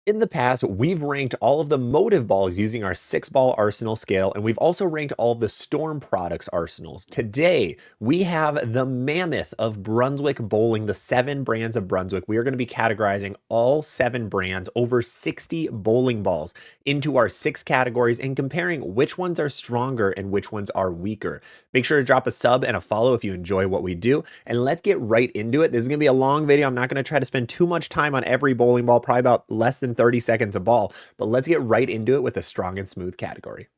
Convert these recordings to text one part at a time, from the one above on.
In the past, we've ranked all of the motive balls using our 6-ball arsenal scale, and we've also ranked all of the Storm products arsenals. Today, we have the mammoth of Brunswick bowling, the 7 brands of Brunswick. We are going to be categorizing all 7 brands, over 60 bowling balls, into our 6 categories and comparing which ones are stronger and which ones are weaker. Make sure to drop a sub and a follow if you enjoy what we do, and let's get right into it. This is going to be a long video. I'm not going to try to spend too much time on every bowling ball, probably about less than 30 seconds a ball, but let's get right into it with the strong and smooth category.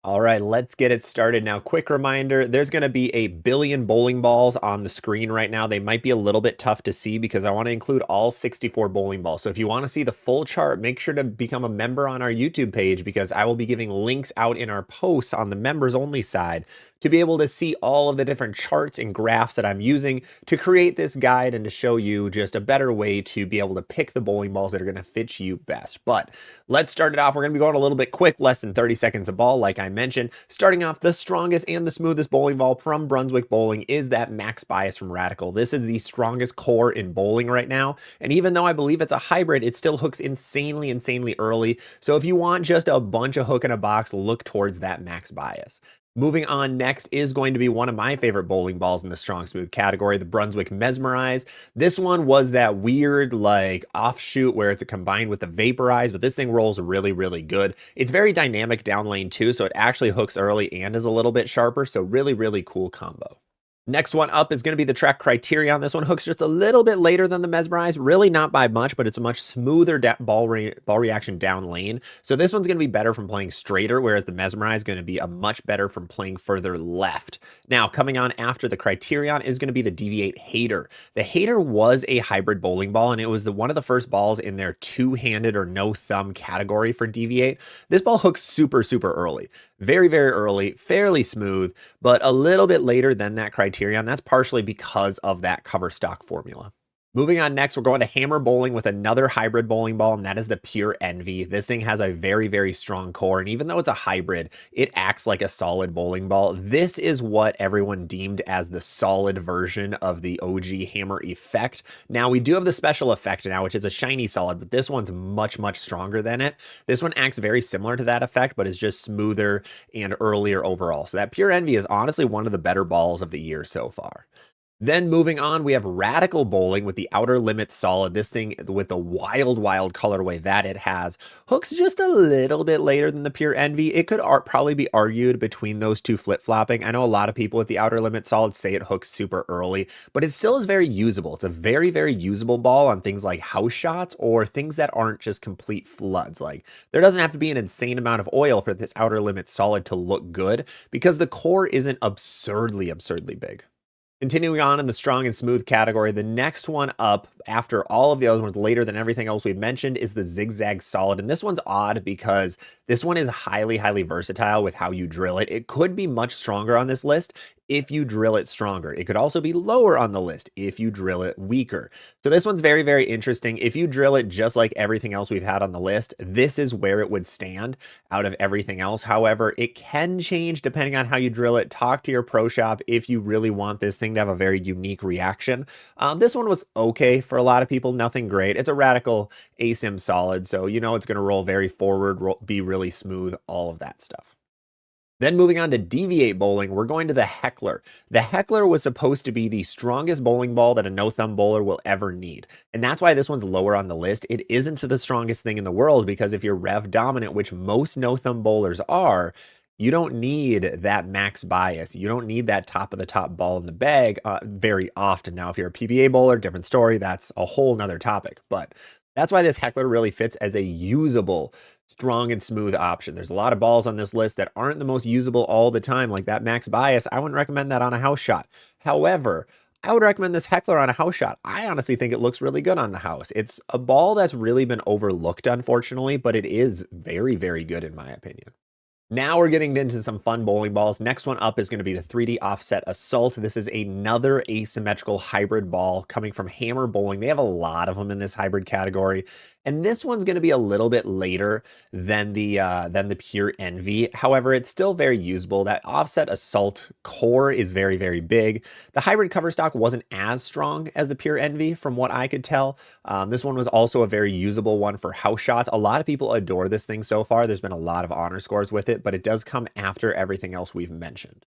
All right, let's get it started now. Quick reminder, there's going to be a billion bowling balls on the screen right now. They might be a little bit tough to see because I want to include all 64 bowling balls. So if you want to see the full chart, make sure to become a member on our YouTube page because I will be giving links out in our posts on the members only side to be able to see all of the different charts and graphs that I'm using to create this guide and to show you just a better way to be able to pick the bowling balls that are going to fit you best. But let's start it off. We're going to be going a little bit quick, less than 30 seconds a ball, like I mentioned. Starting off, the strongest and the smoothest bowling ball from Brunswick Bowling is that Max Bias from Radical. This is the strongest core in bowling right now. And even though I believe it's a hybrid, it still hooks insanely early. So if you want just a bunch of hook in a box, look towards that Max Bias. Moving on next is going to be one of my favorite bowling balls in the strong smooth category, the Brunswick Mesmerize. This one was that weird like offshoot where it's combined with the Vaporize, but this thing rolls really good. It's very dynamic down lane too, so it actually hooks early and is a little bit sharper, so really cool combo. Next one up is going to be the Categorization. This one hooks just a little bit later than the Mesmerize, really not by much, but it's a much smoother ball reaction down lane. So this one's going to be better from playing straighter, whereas the Mesmerize is going to be a much better from playing further left. Now, coming on after the Criterion is going to be the Deviate Hater. The Hater was a hybrid bowling ball, and it was one of the first balls in their two-handed or no-thumb category for Deviate. This ball hooks super early. Very early, fairly smooth, but a little bit later than that Criterion. That's partially because of that cover stock formula. Moving on next, we're going to hammer bowling with another hybrid bowling ball, and that is the Pure Envy. This thing has a very strong core, and even though it's a hybrid, it acts like a solid bowling ball. This is what everyone deemed as the solid version of the OG hammer effect. Now, we do have the special effect now, which is a shiny solid, but this one's much stronger than it. This one acts very similar to that effect, but is just smoother and earlier overall. So that Pure Envy is honestly one of the better balls of the year so far. Then moving on, we have Radical Bowling with the Outer Limits Solid. This thing with the wild colorway that it has hooks just a little bit later than the Pure Envy. It could probably be argued between those two flip-flopping. I know a lot of people with the Outer Limits Solid say it hooks super early, but it still is very usable. It's a very usable ball on things like house shots or things that aren't just complete floods. Like there doesn't have to be an insane amount of oil for this Outer Limits Solid to look good because the core isn't absurdly big. Continuing on in the strong and smooth category, the next one up after all of the other ones later than everything else we've mentioned is the Zigzag Solid. And this one's odd because this one is highly versatile with how you drill it. It could be much stronger on this list if you drill it stronger. It could also be lower on the list if you drill it weaker. So this one's very interesting. If you drill it just like everything else we've had on the list, this is where it would stand out of everything else. However, it can change depending on how you drill it. Talk to your pro shop if you really want this thing to have a very unique reaction. This one was okay for a lot of people, nothing great. It's a Radical ASIM solid, so you know it's going to roll very forward, be really smooth, all of that stuff. Then moving on to Deviate Bowling, we're going to the Heckler. The Heckler was supposed to be the strongest bowling ball that a no-thumb bowler will ever need. And that's why this one's lower on the list. It isn't the strongest thing in the world because if you're rev dominant, which most no-thumb bowlers are, you don't need that max bias. You don't need that top of the top ball in the bag very often. Now, if you're a PBA bowler, different story. That's a whole nother topic. But that's why this Heckler really fits as a usable, strong and smooth option. There's a lot of balls on this list that aren't the most usable all the time, like that max bias. I wouldn't recommend that on a house shot. However, I would recommend this Heckler on a house shot. I honestly think it looks really good on the house. It's a ball that's really been overlooked, unfortunately, but it is very good in my opinion. Now we're getting into some fun bowling balls. Next one up is going to be the 3D Offset Assault. This is another asymmetrical hybrid ball coming from Hammer Bowling. They have a lot of them in this hybrid category. And this one's going to be a little bit later than the Pure Envy. However, it's still very usable. That offset assault core is very, very big. The hybrid cover stock wasn't as strong as the Pure Envy from what I could tell. This one was also a very usable one for house shots. A lot of people adore this thing so far. There's been a lot of honor scores with it, but it does come after everything else we've mentioned.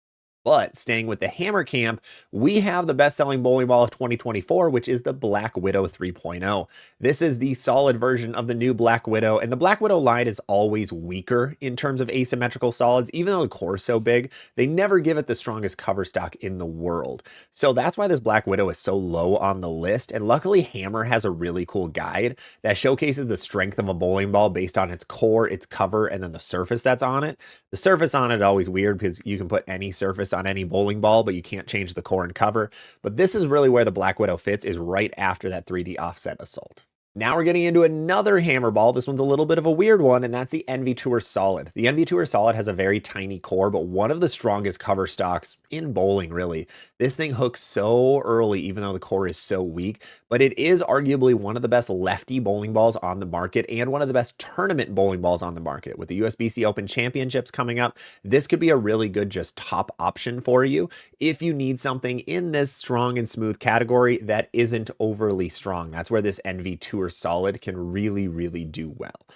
But staying with the hammer camp, we have the best-selling bowling ball of 2024, which is the Black Widow 3.0. This is the solid version of the new Black Widow, and the Black Widow line is always weaker in terms of asymmetrical solids. Even though the core is so big, they never give it the strongest cover stock in the world. So that's why this Black Widow is so low on the list, and luckily Hammer has a really cool guide that showcases the strength of a bowling ball based on its core, its cover, and then the surface that's on it. The surface on it is always weird because you can put any surface on any bowling ball, but you can't change the core and cover. But this is really where the Black Widow fits, is right after that 3D offset assault. Now we're getting into another hammer ball. This one's a little bit of a weird one, and that's the Envy Tour Solid. The Envy Tour Solid has a very tiny core, but one of the strongest cover stocks in bowling, really. This thing hooks so early, even though the core is so weak, but it is arguably one of the best lefty bowling balls on the market and one of the best tournament bowling balls on the market. With the USBC Open Championships coming up, this could be a really good just top option for you if you need something in this strong and smooth category that isn't overly strong. That's where this Envy Tour Solid can really, really do well.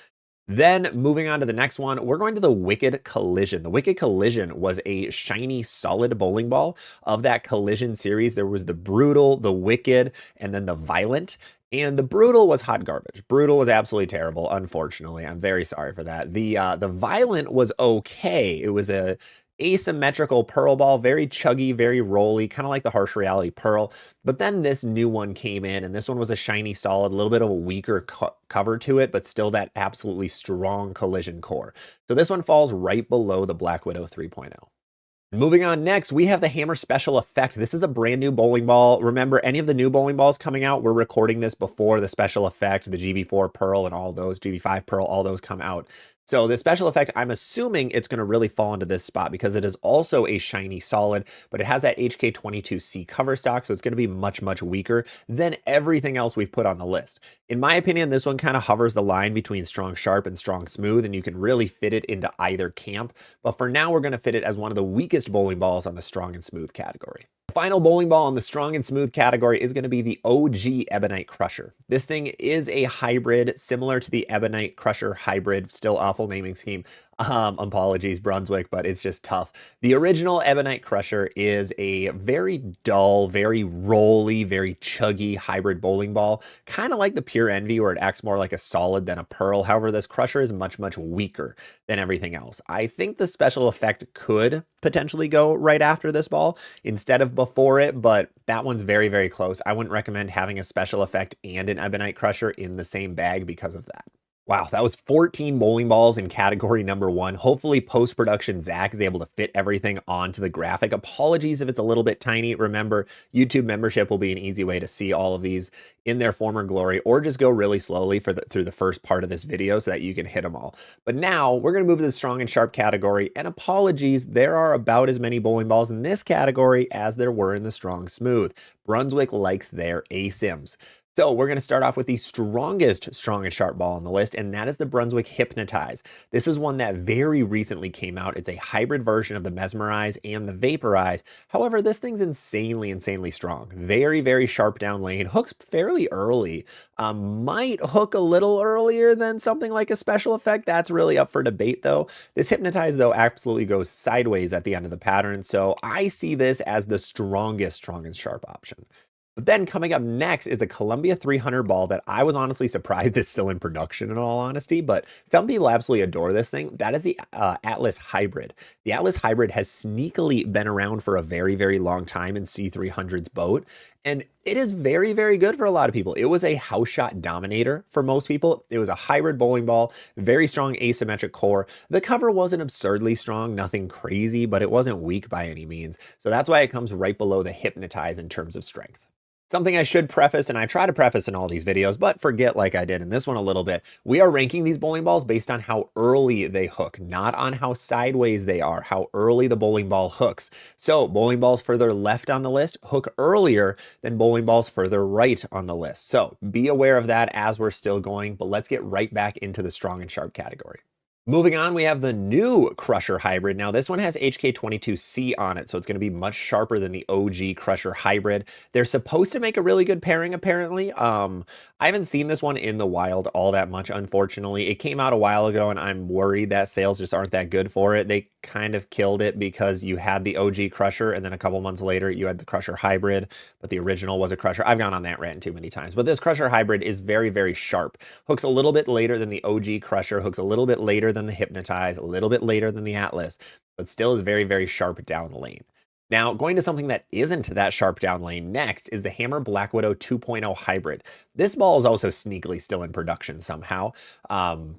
Then moving on to the next one, we're going to the Wicked Collision. The Wicked Collision was a shiny solid bowling ball. Of that Collision series, there was the Brutal, the Wicked, and then the Violent. And the Brutal was hot garbage. Brutal was absolutely terrible, unfortunately. I'm very sorry for that. The Violent was okay. It was a asymmetrical pearl ball, very chuggy, very rolly, kind of like the Harsh Reality Pearl. But then this new one came in, and this one was a shiny solid, a little bit of a weaker cover to it, but still that absolutely strong Collision core. So this one falls right below the Black Widow 3.0. Moving on next, we have the Hammer Special Effect. This is a brand new bowling ball. Remember, any of the new bowling balls coming out, we're recording this before the Special Effect, the GB4 Pearl and all those, GB5 Pearl, all those come out. So the Special Effect, I'm assuming it's going to really fall into this spot because it is also a shiny solid, but it has that HK22C cover stock, so it's going to be much, much weaker than everything else we've put on the list. In my opinion, this one kind of hovers the line between strong sharp and strong smooth, and you can really fit it into either camp. But for now, we're going to fit it as one of the weakest bowling balls on the strong and smooth category. The final bowling ball in the strong and smooth category is going to be the OG Ebonite Crusher. This thing is a hybrid similar to the Ebonite Crusher hybrid, still awful naming scheme. Apologies, Brunswick, but it's just tough. The original Ebonite Crusher is a very dull, very rolly, very chuggy hybrid bowling ball, kind of like the Pure Envy, where it acts more like a solid than a pearl. However, this Crusher is much, much weaker than everything else. I think the Special Effect could potentially go right after this ball instead of before it, but that one's very, very close. I wouldn't recommend having a Special Effect and an Ebonite Crusher in the same bag because of that. Wow, that was 14 bowling balls in category number 1. Hopefully post-production Zach is able to fit everything onto the graphic. Apologies if it's a little bit tiny. Remember, YouTube membership will be an easy way to see all of these in their former glory, or just go really slowly through the first part of this video so that you can hit them all. But now we're going to move to the strong and sharp category, and apologies, there are about as many bowling balls in this category as there were in the strong smooth. Brunswick likes their ASIMs. So we're going to start off with the strongest strong and sharp ball on the list, and that is the Brunswick Hypnotize. This is one that very recently came out. It's a hybrid version of the Mesmerize and the Vaporize. However, this thing's insanely strong. Very, very sharp down lane. Hooks fairly early. Might hook a little earlier than something like a Special Effect. That's really up for debate, though. This Hypnotize, though, absolutely goes sideways at the end of the pattern, so I see this as the strongest strong and sharp option. But then coming up next is a Columbia 300 ball that I was honestly surprised is still in production, in all honesty, but some people absolutely adore this thing. That is the Atlas Hybrid. The Atlas Hybrid has sneakily been around for a very, very long time in C300's boat, and it is very, very good for a lot of people. It was a house shot dominator for most people. It was a hybrid bowling ball, very strong asymmetric core. The cover wasn't absurdly strong, nothing crazy, but it wasn't weak by any means. So that's why it comes right below the Hypnotize in terms of strength. Something I should preface, and I try to preface in all these videos, but forget like I did in this one a little bit. We are ranking these bowling balls based on how early they hook, not on how sideways they are, how early the bowling ball hooks. So bowling balls further left on the list hook earlier than bowling balls further right on the list. So be aware of that as we're still going, but let's get right back into the strong and sharp category. Moving on, we have the new Crusher Hybrid. Now, this one has HK22C on it, so it's going to be much sharper than the OG Crusher Hybrid. They're supposed to make a really good pairing, apparently. I haven't seen this one in the wild all that much, unfortunately. It came out a while ago, and I'm worried that sales just aren't that good for it. They kind of killed it because you had the OG Crusher, and then a couple months later, you had the Crusher Hybrid, but the original was a Crusher. I've gone on that rant too many times, but this Crusher Hybrid is very, very sharp. Hooks a little bit later than the OG Crusher, hooks a little bit later than the Hypnotize, a little bit later than the Atlas, but still is very, very sharp down lane. Now, going to something that isn't that sharp down lane next is the Hammer Black Widow 2.0 Hybrid. This ball is also sneakily still in production somehow.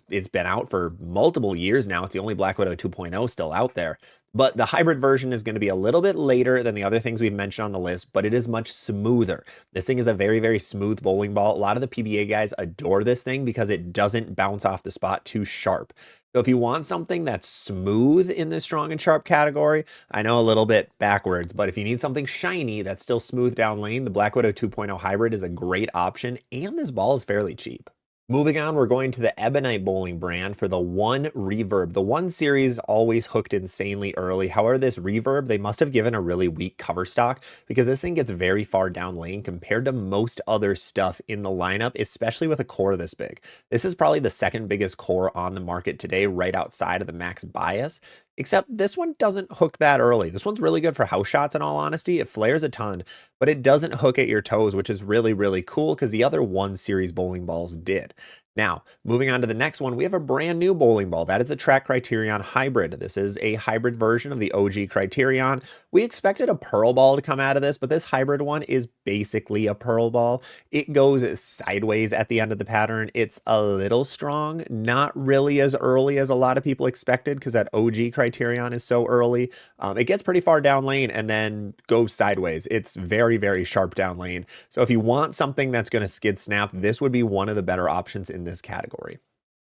It's been out for multiple years now. It's the only Black Widow 2.0 still out there. But the hybrid version is going to be a little bit later than the other things we've mentioned on the list, but it is much smoother. This thing is a very, very smooth bowling ball. A lot of the PBA guys adore this thing because it doesn't bounce off the spot too sharp. So if you want something that's smooth in the strong and sharp category, I know a little bit backwards, but if you need something shiny that's still smooth down lane, the Black Widow 2.0 Hybrid is a great option, and this ball is fairly cheap. Moving on, we're going to the Ebonite bowling brand for the One Reverb. The One series always hooked insanely early. However, this Reverb, they must have given a really weak cover stock because this thing gets very far down lane compared to most other stuff in the lineup, especially with a core this big. This is probably the second biggest core on the market today, right outside of the max bias. Except this one doesn't hook that early. This one's really good for house shots, in all honesty. It flares a ton, but it doesn't hook at your toes, which is really, really cool because the other One series bowling balls did. Now, moving on to the next one, we have a brand new bowling ball. That is a Track Criterion Hybrid. This is a hybrid version of the OG Criterion. We expected a pearl ball to come out of this, but this hybrid one is basically a pearl ball. It goes sideways at the end of the pattern. It's a little strong, not really as early as a lot of people expected because that OG Criterion is so early. It gets pretty far down lane and then goes sideways. It's very, very sharp down lane. So if you want something that's going to skid snap, this would be one of the better options in this category.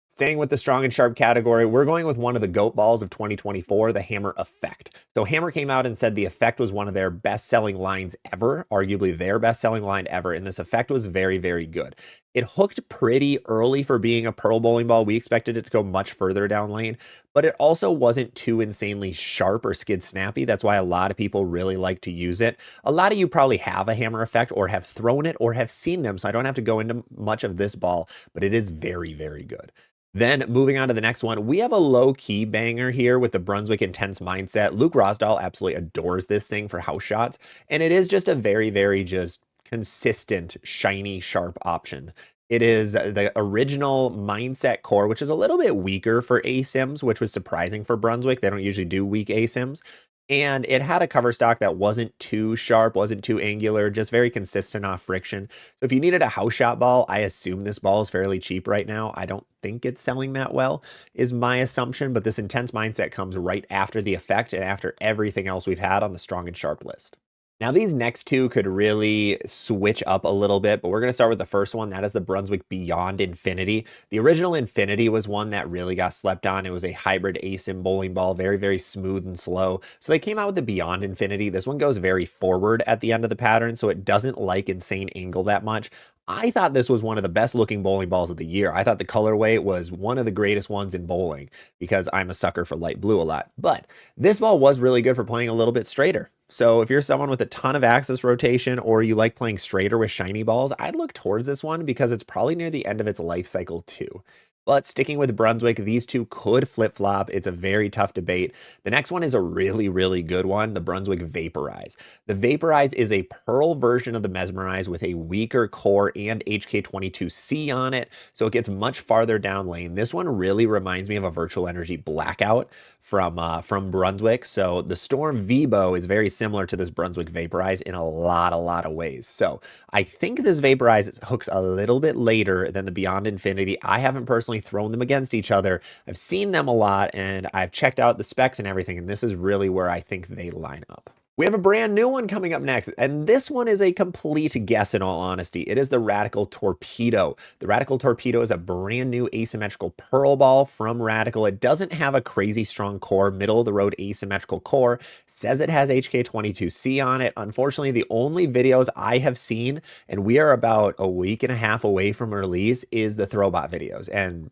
Staying with the strong and sharp category, we're going with one of the GOAT balls of 2024, the Hammer Effect. So Hammer came out and said the Effect was one of their best-selling lines ever, arguably their best-selling line ever, and this Effect was very, very good. It hooked pretty early for being a pearl bowling ball. We expected it to go much further down lane, but it also wasn't too insanely sharp or skid snappy. That's why a lot of people really like to use it. A lot of you probably have a Hammer Effect or have thrown it or have seen them, so I don't have to go into much of this ball, but it is very, very good. Then moving on to the next one, we have a low-key banger here with the Brunswick Intense Mindset. Luke Rosdahl absolutely adores this thing for house shots, and it is just a very, very just consistent, shiny, sharp option. It is the original Mindset core, which is a little bit weaker for ASIMs, which was surprising for Brunswick. They don't usually do weak ASIMs. And it had a cover stock that wasn't too sharp, wasn't too angular, just very consistent off friction. So if you needed a house shot ball, I assume this ball is fairly cheap right now. I don't think it's selling that well, is my assumption. But this Intense Mindset comes right after the Effect and after everything else we've had on the strong and sharp list. Now, these next two could really switch up a little bit, but we're going to start with the first one. That is the Brunswick Beyond Infinity. The original Infinity was one that really got slept on. It was a hybrid ASIM bowling ball, very, very smooth and slow. So they came out with the Beyond Infinity. This one goes very forward at the end of the pattern, so it doesn't like insane angle that much. I thought this was one of the best looking bowling balls of the year. I thought the colorway was one of the greatest ones in bowling because I'm a sucker for light blue a lot. But this ball was really good for playing a little bit straighter. So if you're someone with a ton of axis rotation or you like playing straighter with shiny balls, I'd look towards this one because it's probably near the end of its life cycle too. But sticking with Brunswick, these two could flip-flop. It's a very tough debate. The next one is a really, really good one, the Brunswick Vaporize. The Vaporize is a pearl version of the Mesmerize with a weaker core and HK22C on it, so it gets much farther down lane. This one really reminds me of a Virtual Energy Blackout from Brunswick. So the Storm V-Bow is very similar to this Brunswick Vaporize in a lot of ways. So I think this Vaporize hooks a little bit later than the Beyond Infinity. I haven't personally thrown them against each other. I've seen them a lot and I've checked out the specs and everything, and this is really where I think they line up. We have a brand new one coming up next, and this one is a complete guess in all honesty. It is the Radical Torpedo. The Radical Torpedo is a brand new asymmetrical pearl ball from Radical. It doesn't have a crazy strong core, middle of the road asymmetrical core. Says it has HK22C on it. Unfortunately, the only videos I have seen, and we are about a week and a half away from release, is the Throwbot videos. And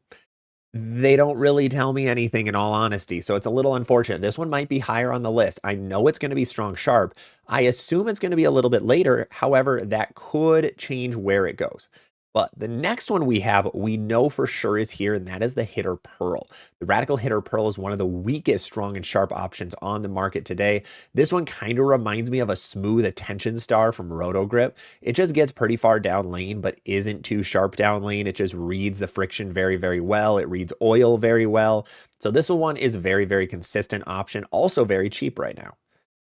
they don't really tell me anything in all honesty, so it's a little unfortunate. This one might be higher on the list. I know it's going to be strong sharp. I assume it's going to be a little bit later. However, that could change where it goes. But the next one we have, we know for sure is here, and that is the Hitter Pearl. The Radical Hitter Pearl is one of the weakest strong and sharp options on the market today. This one kind of reminds me of a smooth Attention Star from Roto Grip. It just gets pretty far down lane, but isn't too sharp down lane. It just reads the friction very, very well. It reads oil very well. So this one is a very, very consistent option. Also very cheap right now.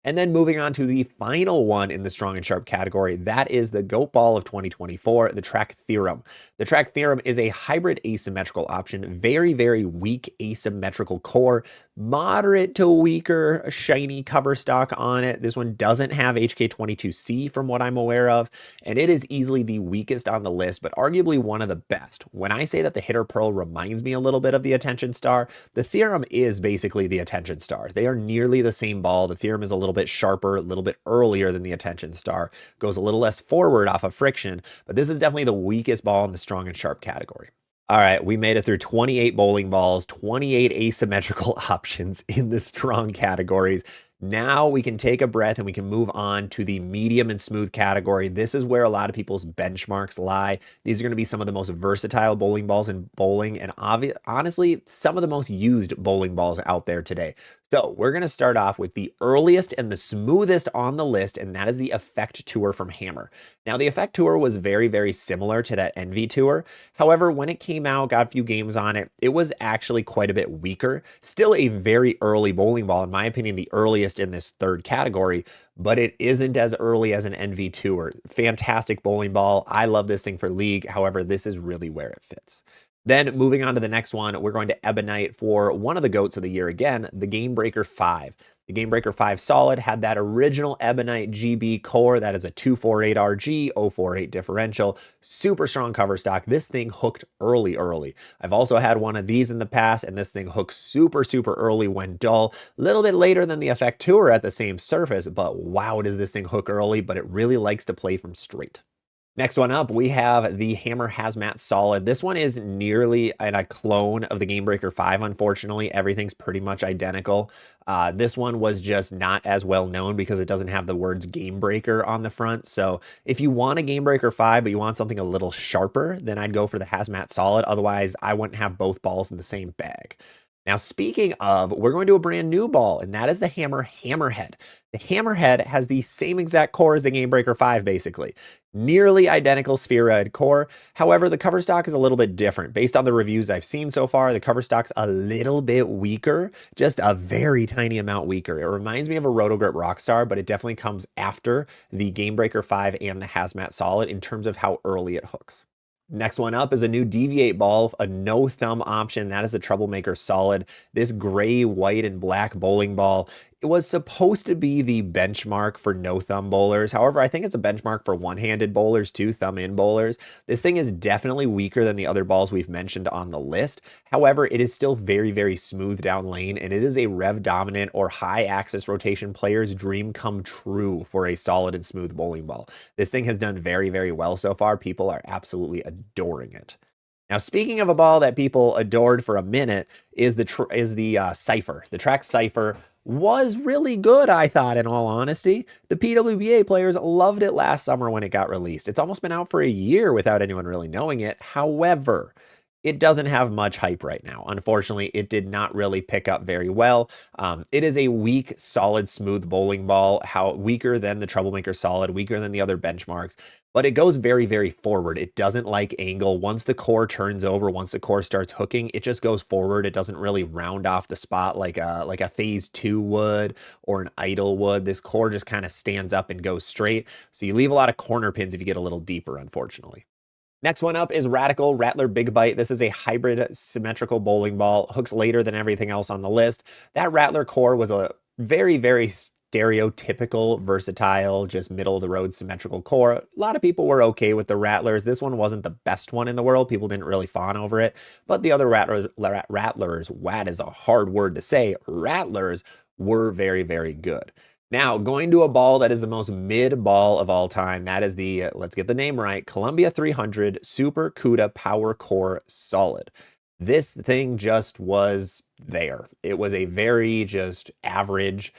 And then moving on to the final one in the strong and sharp category, that is the GOAT ball of 2024, the Track Theorem. The Track Theorem is a hybrid asymmetrical option, very, very weak asymmetrical core, moderate to weaker shiny cover stock on it. This one doesn't have HK22C from what I'm aware of, and it is easily the weakest on the list, but arguably one of the best. When I say that the Hitter Pearl reminds me a little bit of the Attention Star, the Theorem is basically the Attention Star. They are nearly the same ball. The Theorem is a little bit sharper, a little bit earlier than the Attention Star, goes a little less forward off of friction, but this is definitely the weakest ball in the strong and sharp category. All right, we made it through 28 bowling balls, 28 asymmetrical options in the strong categories. Now we can take a breath and we can move on to the medium and smooth category. This is where a lot of people's benchmarks lie. These are going to be some of the most versatile bowling balls in bowling, and honestly, some of the most used bowling balls out there today. So we're going to start off with the earliest and the smoothest on the list, and that is the Effect Tour from Hammer. Now, the Effect Tour was very, very similar to that Envy Tour. However, when it came out, got a few games on it, it was actually quite a bit weaker. Still a very early bowling ball, in my opinion, the earliest in this third category, but it isn't as early as an Envy Tour. Fantastic bowling ball. I love this thing for League. However, this is really where it fits. Then moving on to the next one, we're going to Ebonite for one of the GOATs of the year again, the Game Breaker 5. The Game Breaker 5 Solid had that original Ebonite GB core. That is a 248 RG, 048 differential, super strong cover stock. This thing hooked early. I've also had one of these in the past, and this thing hooks super, super early when dull. A little bit later than the Effect Tour at the same surface, but wow, does this thing hook early, but it really likes to play from straight. Next one up, we have the Hammer Hazmat Solid. This one is nearly a clone of the Game Breaker 5, unfortunately. Everything's pretty much identical. This one was just not as well known because it doesn't have the words Game Breaker on the front. So if you want a Game Breaker 5, but you want something a little sharper, then I'd go for the Hazmat Solid. Otherwise, I wouldn't have both balls in the same bag. Now, speaking of, we're going to a brand new ball, and that is the Hammer Hammerhead. The Hammerhead has the same exact core as the Game Breaker 5, basically. Nearly identical spheroid core. However, the cover stock is a little bit different. Based on the reviews I've seen so far, the cover stock's a little bit weaker, just a very tiny amount weaker. It reminds me of a Rotogrip Rockstar, but it definitely comes after the Game Breaker 5 and the Hazmat Solid in terms of how early it hooks. Next one up is a new Deviate ball, a no thumb option. That is the Troublemaker Solid. This gray, white, and black bowling ball, it was supposed to be the benchmark for no thumb bowlers. However, I think it's a benchmark for one-handed bowlers too, thumb in bowlers. This thing is definitely weaker than the other balls we've mentioned on the list. However, it is still very, very smooth down lane, and it is a rev dominant or high axis rotation player's dream come true for a solid and smooth bowling ball. This thing has done very, very well so far. People are absolutely adoring it. Now, speaking of a ball that people adored for a minute, is the Cypher. The Track Cypher was really good, I thought, in all honesty. The PWBA players loved it last summer when it got released. It's almost been out for a year without anyone really knowing it. However, it doesn't have much hype right now. Unfortunately, it did not really pick up very well. It is a weak, solid, smooth bowling ball, weaker than the Troublemaker Solid, weaker than the other benchmarks, but it goes very, very forward. It doesn't like angle. Once the core turns over, once the core starts hooking, it just goes forward. It doesn't really round off the spot like a Phase 2 would or an Idle would. This core just kind of stands up and goes straight. So you leave a lot of corner pins if you get a little deeper, unfortunately. Next one up is Radical Rattler Big Bite. This is a hybrid symmetrical bowling ball. Hooks later than everything else on the list. That Rattler core was a very, very stereotypical, versatile, just middle of the road symmetrical core. A lot of people were okay with the Rattlers. This one wasn't the best one in the world. People didn't really fawn over it, but the other Rattlers, WAT is a hard word to say, Rattlers were very, very good. Now, going to a ball that is the most mid ball of all time, that is the, let's get the name right, Columbia 300 Super CUDA Power Core Solid. This thing just was there. It was a very just average,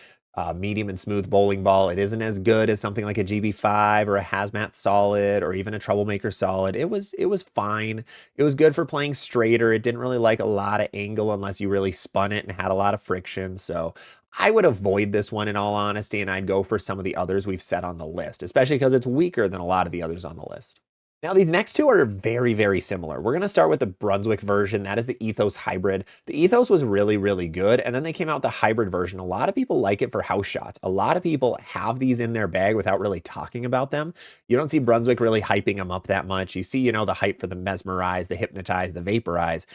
medium and smooth bowling ball. It isn't as good as something like a GB5 or a Hazmat Solid or even a Troublemaker Solid. It was fine. It was good for playing straighter. It didn't really like a lot of angle unless you really spun it and had a lot of friction. So I would avoid this one in all honesty, and I'd go for some of the others we've set on the list, especially because it's weaker than a lot of the others on the list. Now, these next two are very, very similar. We're going to start with the Brunswick version. That is the Ethos Hybrid. The Ethos was really, really good, and then they came out with the hybrid version. A lot of people like it for house shots. A lot of people have these in their bag without really talking about them. You don't see Brunswick really hyping them up that much. You see, the hype for the Mesmerize, the Hypnotize, the Vaporize.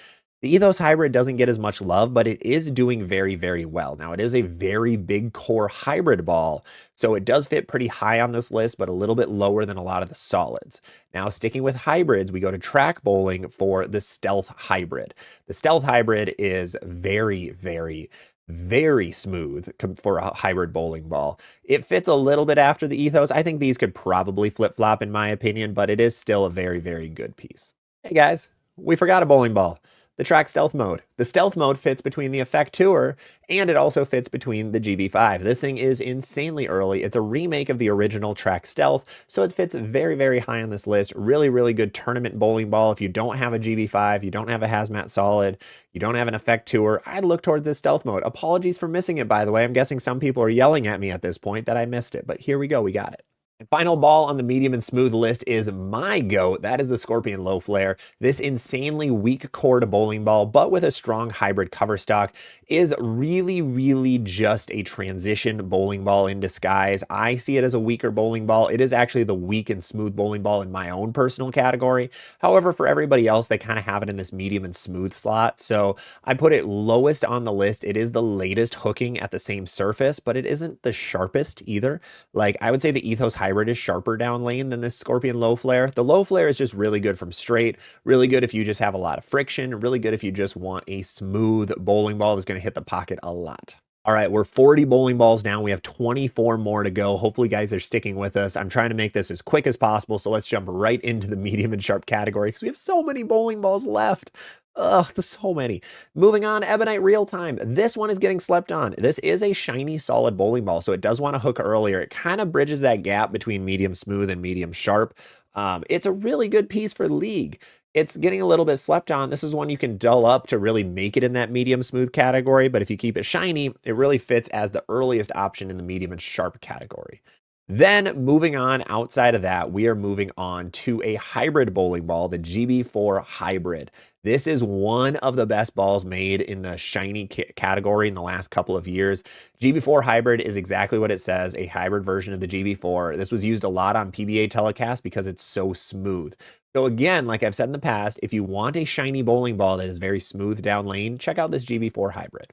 The Ethos Hybrid doesn't get as much love, but it is doing very, very well. Now, it is a very big core hybrid ball, so it does fit pretty high on this list, but a little bit lower than a lot of the solids. Now, sticking with hybrids, we go to track bowling for the Stealth Hybrid. The Stealth Hybrid is very, very, very smooth for a hybrid bowling ball. It fits a little bit after the Ethos. I think these could probably flip-flop in my opinion, but it is still a very, very good piece. Hey guys, we forgot a bowling ball. The track stealth mode. The stealth mode fits between the Effect Tour and it also fits between the GB5. This thing is insanely early. It's a remake of the original track stealth, so it fits very, very high on this list. Really, really good tournament bowling ball. If you don't have a GB5, you don't have a Hazmat Solid, you don't have an Effect Tour, I'd look towards this stealth mode. Apologies for missing it, by the way. I'm guessing some people are yelling at me at this point that I missed it, but here we go, we got it. And final ball on the medium and smooth list is my GOAT. That is the Scorpion Low Flare. This insanely weak cored bowling ball, but with a strong hybrid cover stock, is really, really just a transition bowling ball in disguise. I see it as a weaker bowling ball. It is actually the weak and smooth bowling ball in my own personal category. However, for everybody else, they kind of have it in this medium and smooth slot. So I put it lowest on the list. It is the latest hooking at the same surface, but it isn't the sharpest either. Like, I would say the Ethos Hybrid is sharper down lane than this Scorpion Low Flare. The Low Flare is just really good from straight, really good if you just have a lot of friction, really good if you just want a smooth bowling ball that's going to hit the pocket a lot. All right, we're 40 bowling balls down. We have 24 more to go. Hopefully, guys are sticking with us. I'm trying to make this as quick as possible, so let's jump right into the medium and sharp category because we have so many bowling balls left. Ugh, there's so many. Moving on, Ebonite Real Time. This one is getting slept on. This is a shiny, solid bowling ball, so it does want to hook earlier. It kind of bridges that gap between medium smooth and medium sharp. It's a really good piece for league. It's getting a little bit slept on. This is one you can dull up to really make it in that medium smooth category, but if you keep it shiny, it really fits as the earliest option in the medium and sharp category. Then moving on outside of that, we are moving on to a hybrid bowling ball, the GB4 Hybrid. This is one of the best balls made in the shiny category in the last couple of years. GB4 Hybrid is exactly what it says, a hybrid version of the GB4. This was used a lot on PBA telecasts because it's so smooth. So again, like I've said in the past, if you want a shiny bowling ball that is very smooth down lane, check out this GB4 Hybrid.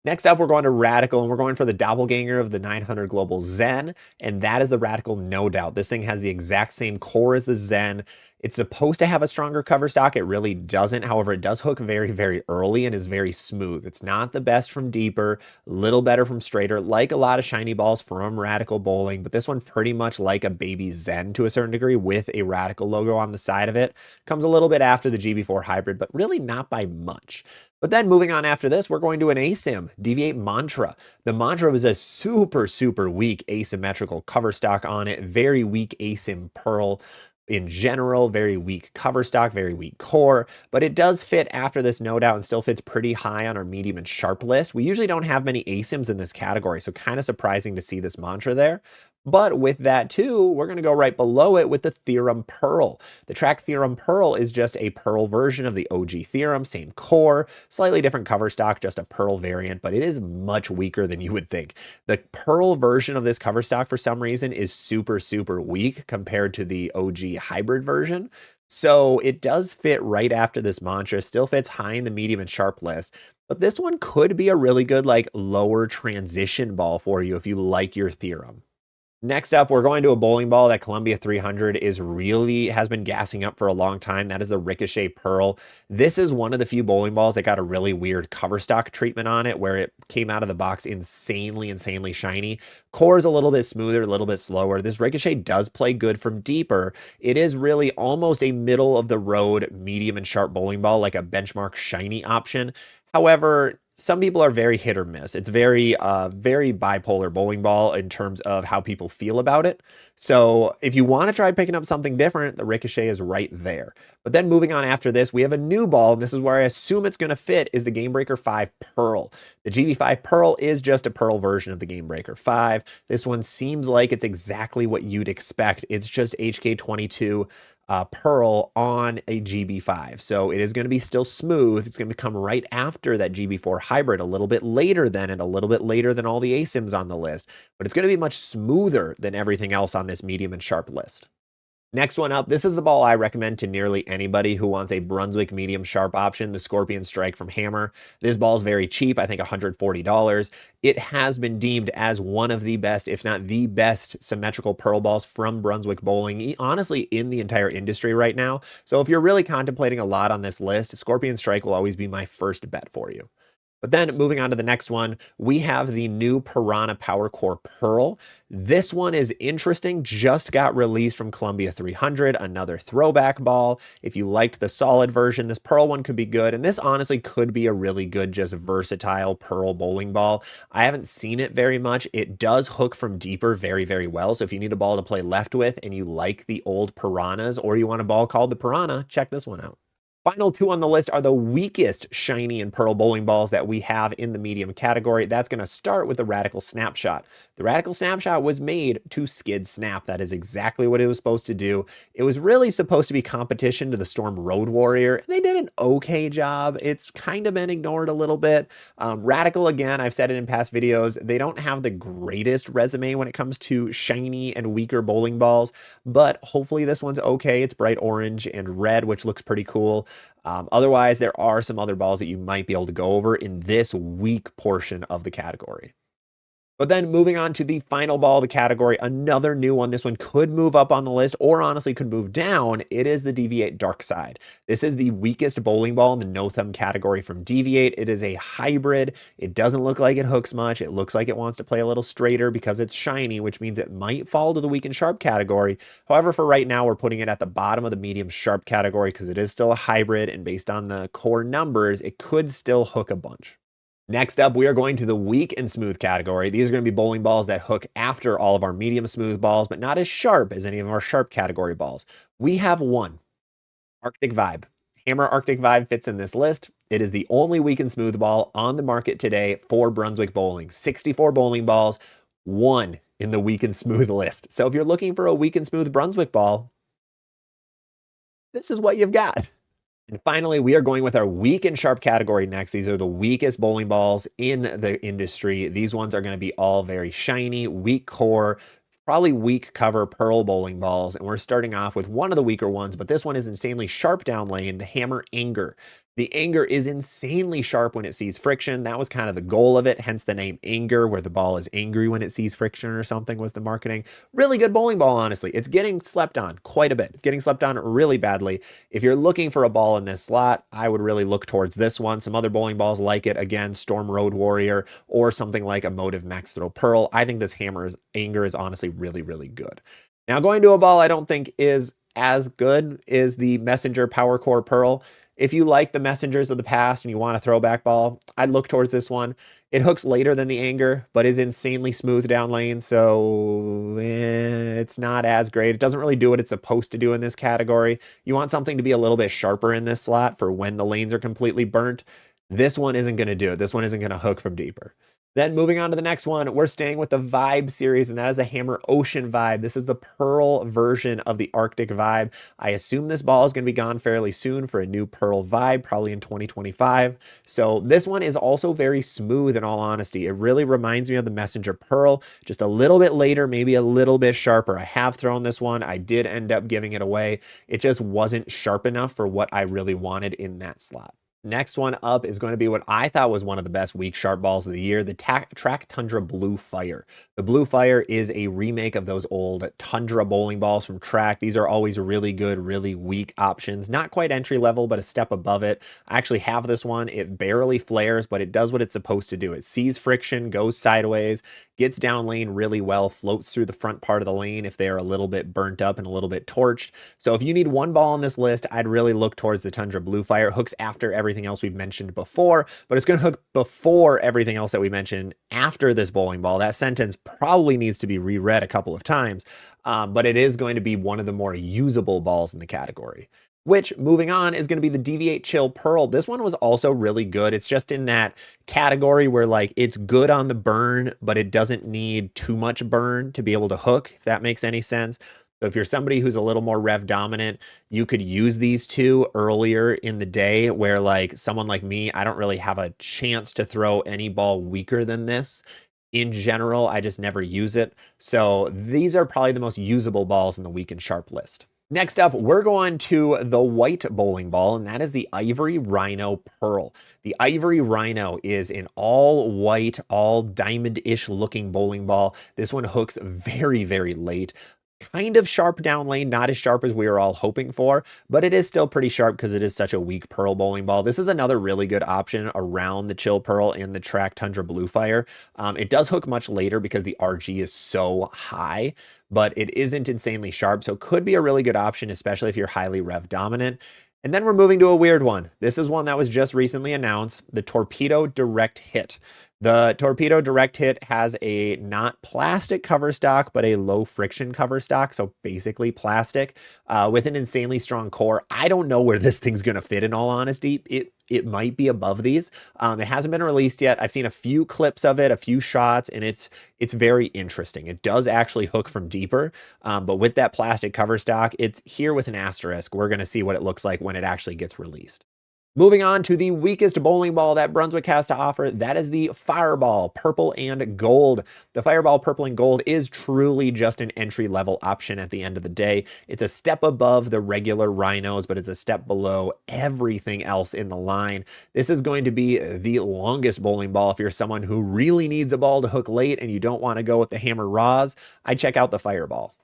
Next up, we're going to Radical, and we're going for the doppelganger of the 900 Global Zen, and that is the Radical No Doubt. This thing has the exact same core as the Zen. It's supposed to have a stronger cover stock. It really doesn't. However, it does hook very, very early and is very smooth. It's not the best from deeper, a little better from straighter, like a lot of shiny balls from Radical Bowling, but this one pretty much like a baby Zen to a certain degree with a Radical logo on the side of it. Comes a little bit after the GB4 Hybrid, but really not by much. But then moving on after this, we're going to an ASIM, Deviate Mantra. The Mantra was a super, super weak asymmetrical cover stock on it, very weak ASIM Pearl in general, very weak cover stock, very weak core, but it does fit after this no doubt and still fits pretty high on our medium and sharp list. We usually don't have many ASIMs in this category, so kind of surprising to see this Mantra there. But with that too, we're going to go right below it with the Theorem Pearl. The track Theorem Pearl is just a Pearl version of the OG Theorem, same core, slightly different cover stock, just a Pearl variant, but it is much weaker than you would think. The Pearl version of this cover stock for some reason is super, super weak compared to the OG hybrid version. So it does fit right after this mantra, still fits high in the medium and sharp list. But this one could be a really good like lower transition ball for you if you like your theorem. Next up, we're going to a bowling ball that Columbia 300 has been gassing up for a long time. That is the Ricochet Pearl. This is one of the few bowling balls that got a really weird cover stock treatment on it, where it came out of the box insanely shiny. Core is a little bit smoother, a little bit slower. This Ricochet does play good from deeper. It is really almost a middle of the road, medium and sharp bowling ball, like a benchmark shiny option. However, some people are very hit or miss. It's very bipolar bowling ball in terms of how people feel about it. So if you want to try picking up something different, the Ricochet is right there. But then moving on after this, we have a new ball, and this is where I assume it's going to fit, is the Game Breaker 5 Pearl. The GB5 Pearl is just a Pearl version of the Game Breaker 5. This one seems like it's exactly what you'd expect. It's just HK22 Pearl on a GB5. So it is going to be still smooth. It's going to come right after that GB4 hybrid, a little bit later than and a little bit later than all the ASIMs on the list. But it's going to be much smoother than everything else on this medium and sharp list. Next one up, this is the ball I recommend to nearly anybody who wants a Brunswick medium sharp option, the Scorpion Strike from Hammer. This ball is very cheap, I think $140. It has been deemed as one of the best, if not the best, symmetrical pearl balls from Brunswick bowling, honestly, in the entire industry right now. So if you're really contemplating a lot on this list, Scorpion Strike will always be my first bet for you. But then moving on to the next one, we have the new Piranha Power Core Pearl. This one is interesting, just got released from Columbia 300, another throwback ball. If you liked the solid version, this Pearl one could be good, and this honestly could be a really good, just versatile Pearl bowling ball. I haven't seen it very much. It does hook from deeper very well, so if you need a ball to play left with and you like the old Piranhas, or you want a ball called the Piranha, check this one out. Final two on the list are the weakest shiny and pearl bowling balls that we have in the medium category. That's going to start with the Radical Snapshot. The Radical Snapshot was made to skid snap. That is exactly what it was supposed to do. It was really supposed to be competition to the Storm Road Warrior, and they did an okay job. It's kind of been ignored a little bit. Radical, again, I've said it in past videos, they don't have the greatest resume when it comes to shiny and weaker bowling balls, but hopefully this one's okay. It's bright orange and red, which looks pretty cool. Otherwise, there are some other balls that you might be able to go over in this weak portion of the category. But then moving on to the final ball of the category, another new one. This one could move up on the list or honestly could move down. It is the Deviate Dark Side. This is the weakest bowling ball in the no thumb category from Deviate. It is a hybrid. It doesn't look like it hooks much. It looks like it wants to play a little straighter because it's shiny, which means it might fall to the weak and sharp category. However, for right now, we're putting it at the bottom of the medium sharp category because it is still a hybrid, and based on the core numbers, it could still hook a bunch. Next up, we are going to the weak and smooth category. These are going to be bowling balls that hook after all of our medium smooth balls, but not as sharp as any of our sharp category balls. We have one, Arctic Vibe. Hammer Arctic Vibe fits in this list. It is the only weak and smooth ball on the market today for Brunswick bowling. 64 bowling balls, one in the weak and smooth list. So if you're looking for a weak and smooth Brunswick ball, this is what you've got. And finally, we are going with our weak and sharp category next. These are the weakest bowling balls in the industry. These ones are going to be all very shiny, weak core, probably weak cover pearl bowling balls. And we're starting off with one of the weaker ones, but this one is insanely sharp down lane, the Hammer Anger. The Anger is insanely sharp when it sees friction. That was kind of the goal of it, hence the name Anger, where the ball is angry when it sees friction or something was the marketing. Really good bowling ball, honestly. It's getting slept on quite a bit. It's getting slept on really badly. If you're looking for a ball in this slot, I would really look towards this one. Some other bowling balls like it, again, Storm Road Warrior, or something like a Motive Max Throw Pearl. I think this Anger is honestly really good. Now going to a ball I don't think is as good is the Messenger Power Core Pearl. If you like the Messengers of the past and you want a throwback ball, I'd look towards this one. It hooks later than the Anger, but is insanely smooth down lane, so it's not as great. It doesn't really do what it's supposed to do in this category. You want something to be a little bit sharper in this slot for when the lanes are completely burnt. This one isn't going to do it. This one isn't going to hook from deeper. Then moving on to the next one, we're staying with the Vibe series, and that is a Hammer Ocean Vibe. This is the Pearl version of the Arctic Vibe. I assume this ball is going to be gone fairly soon for a new Pearl Vibe, probably in 2025. So this one is also very smooth in all honesty. It really reminds me of the Messenger Pearl, just a little bit later, maybe a little bit sharper. I have thrown this one. I did end up giving it away. It just wasn't sharp enough for what I really wanted in that slot. Next one up is going to be what I thought was one of the best weak sharp balls of the year, the Track Tundra Blue Fire. The Blue Fire is a remake of those old Tundra bowling balls from Track. These are always really good, really weak options. Not quite entry level, but a step above it. I actually have this one. It barely flares, but it does what it's supposed to do. It sees friction, goes sideways, gets down lane really well, floats through the front part of the lane if they are a little bit burnt up and a little bit torched. So if you need one ball on this list, I'd really look towards the Tundra Blue Fire. It hooks after everything else we've mentioned before, but it's going to hook before everything else that we mentioned after this bowling ball. That sentence probably needs to be reread a couple of times, but it is going to be one of the more usable balls in the category. Which, moving on, is going to be the Deviate Chill Pearl. This one was also really good. It's just in that category where, like, it's good on the burn, but it doesn't need too much burn to be able to hook, if that makes any sense. So if you're somebody who's a little more rev dominant, you could use these two earlier in the day where, like, someone like me, I don't really have a chance to throw any ball weaker than this. In general, I just never use it. So these are probably the most usable balls in the weak and sharp list. Next up, we're going to the white bowling ball, and that is the Ivory Rhino Pearl. The Ivory Rhino is an all white, all diamond-ish looking bowling ball. This one hooks very, very late. Kind of sharp down lane, not as sharp as we were all hoping for, but it is still pretty sharp because it is such a weak Pearl bowling ball. This is another really good option around the Chill Pearl and the Track Tundra Blue Fire. It does hook much later because the RG is so high, but it isn't insanely sharp, so could be a really good option, especially if you're highly rev dominant. And then we're moving to a weird one. This is one that was just recently announced, the Torpedo Direct Hit. The Torpedo Direct Hit has a not plastic cover stock, but a low friction cover stock, so basically plastic, with an insanely strong core. I don't know where this thing's going to fit, in all honesty. It might be above these. It hasn't been released yet. I've seen a few clips of it, a few shots, and it's very interesting. It does actually hook from deeper, but with that plastic cover stock, it's here with an asterisk. We're going to see what it looks like when it actually gets released. Moving on to the weakest bowling ball that Brunswick has to offer, that is the Fireball Purple and Gold. The Fireball Purple and Gold is truly just an entry-level option at the end of the day. It's a step above the regular Rhinos, but it's a step below everything else in the line. This is going to be the longest bowling ball if you're someone who really needs a ball to hook late and you don't want to go with the Hammer Raws. I'd check out the Fireball.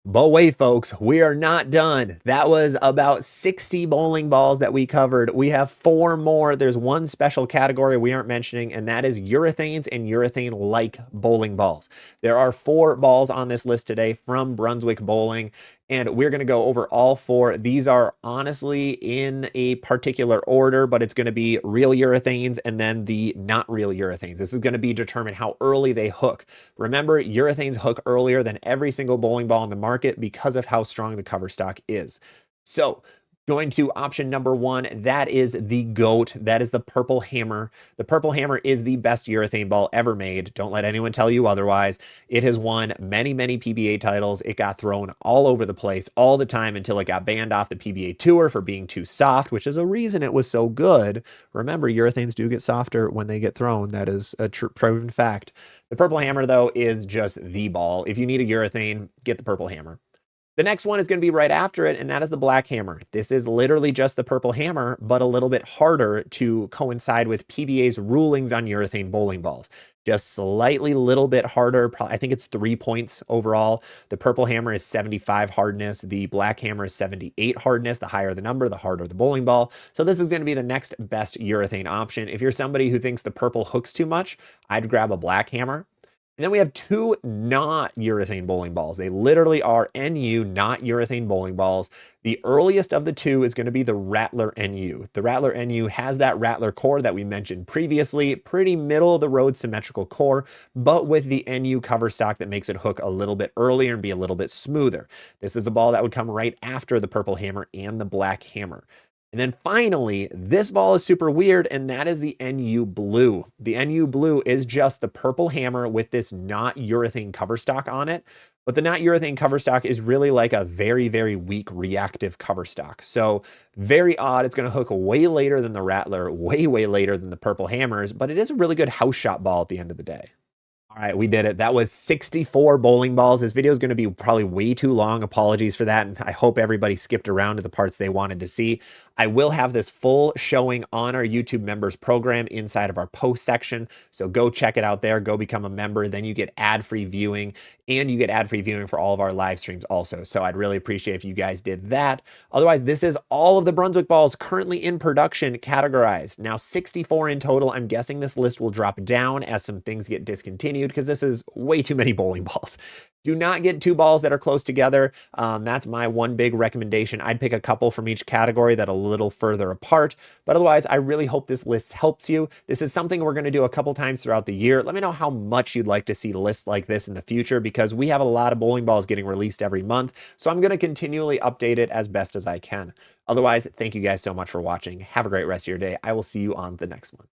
But wait, folks, we are not done. That was about 60 bowling balls that we covered. We have 4 more. There's one special category we aren't mentioning, and that is urethanes and urethane-like bowling balls. There are 4 balls on this list today from Brunswick Bowling, and we're going to go over all 4. These are honestly in a particular order, but it's going to be real urethanes and then the not real urethanes. This is going to be determined how early they hook. Remember, urethanes hook earlier than every single bowling ball in the market because of how strong the cover stock is. So, going to option number 1, that is the GOAT. That is the Purple Hammer. The Purple Hammer is the best urethane ball ever made. Don't let anyone tell you otherwise. It has won many, many PBA titles. It got thrown all over the place all the time until it got banned off the PBA Tour for being too soft, which is a reason it was so good. Remember, urethanes do get softer when they get thrown. That is a proven fact. The Purple Hammer, though, is just the ball. If you need a urethane, get the Purple Hammer. The next one is going to be right after it, and that is the Black Hammer. This is literally just the Purple Hammer, but a little bit harder to coincide with PBA's rulings on urethane bowling balls. Just slightly little bit harder. I think it's 3 points overall. The Purple Hammer is 75 hardness. The Black Hammer is 78 hardness. The higher the number, the harder the bowling ball. So this is going to be the next best urethane option. If you're somebody who thinks the purple hooks too much, I'd grab a Black Hammer. And then we have 2 not urethane bowling balls. They literally are NU, not urethane bowling balls. The earliest of the 2 is going to be the Rattler NU. The Rattler NU has that Rattler core that we mentioned previously, pretty middle of the road symmetrical core, but with the NU cover stock that makes it hook a little bit earlier and be a little bit smoother. This is a ball that would come right after the Purple Hammer and the Black Hammer. And then finally, this ball is super weird, and that is the NU Blue. The NU Blue is just the purple hammer with this not urethane cover stock on it. But the not urethane cover stock is really like a very, very weak reactive cover stock. So very odd. It's going to hook way later than the Rattler, way, way later than the purple hammers, but it is a really good house shot ball at the end of the day. All right, we did it. That was 64 bowling balls. This video is going to be probably way too long. Apologies for that. And I hope everybody skipped around to the parts they wanted to see. I will have this full showing on our YouTube members program inside of our post section. So go check it out there. Go become a member. Then you get ad-free viewing, and you get ad-free viewing for all of our live streams also. So I'd really appreciate if you guys did that. Otherwise, this is all of the Brunswick balls currently in production categorized. Now 64 in total. I'm guessing this list will drop down as some things get discontinued because this is way too many bowling balls. Do not get two balls that are close together. That's my one big recommendation. I'd pick a couple from each category that are a little further apart. But otherwise, I really hope this list helps you. This is something we're going to do a couple times throughout the year. Let me know how much you'd like to see lists like this in the future, because we have a lot of bowling balls getting released every month. So I'm going to continually update it as best as I can. Otherwise, thank you guys so much for watching. Have a great rest of your day. I will see you on the next one.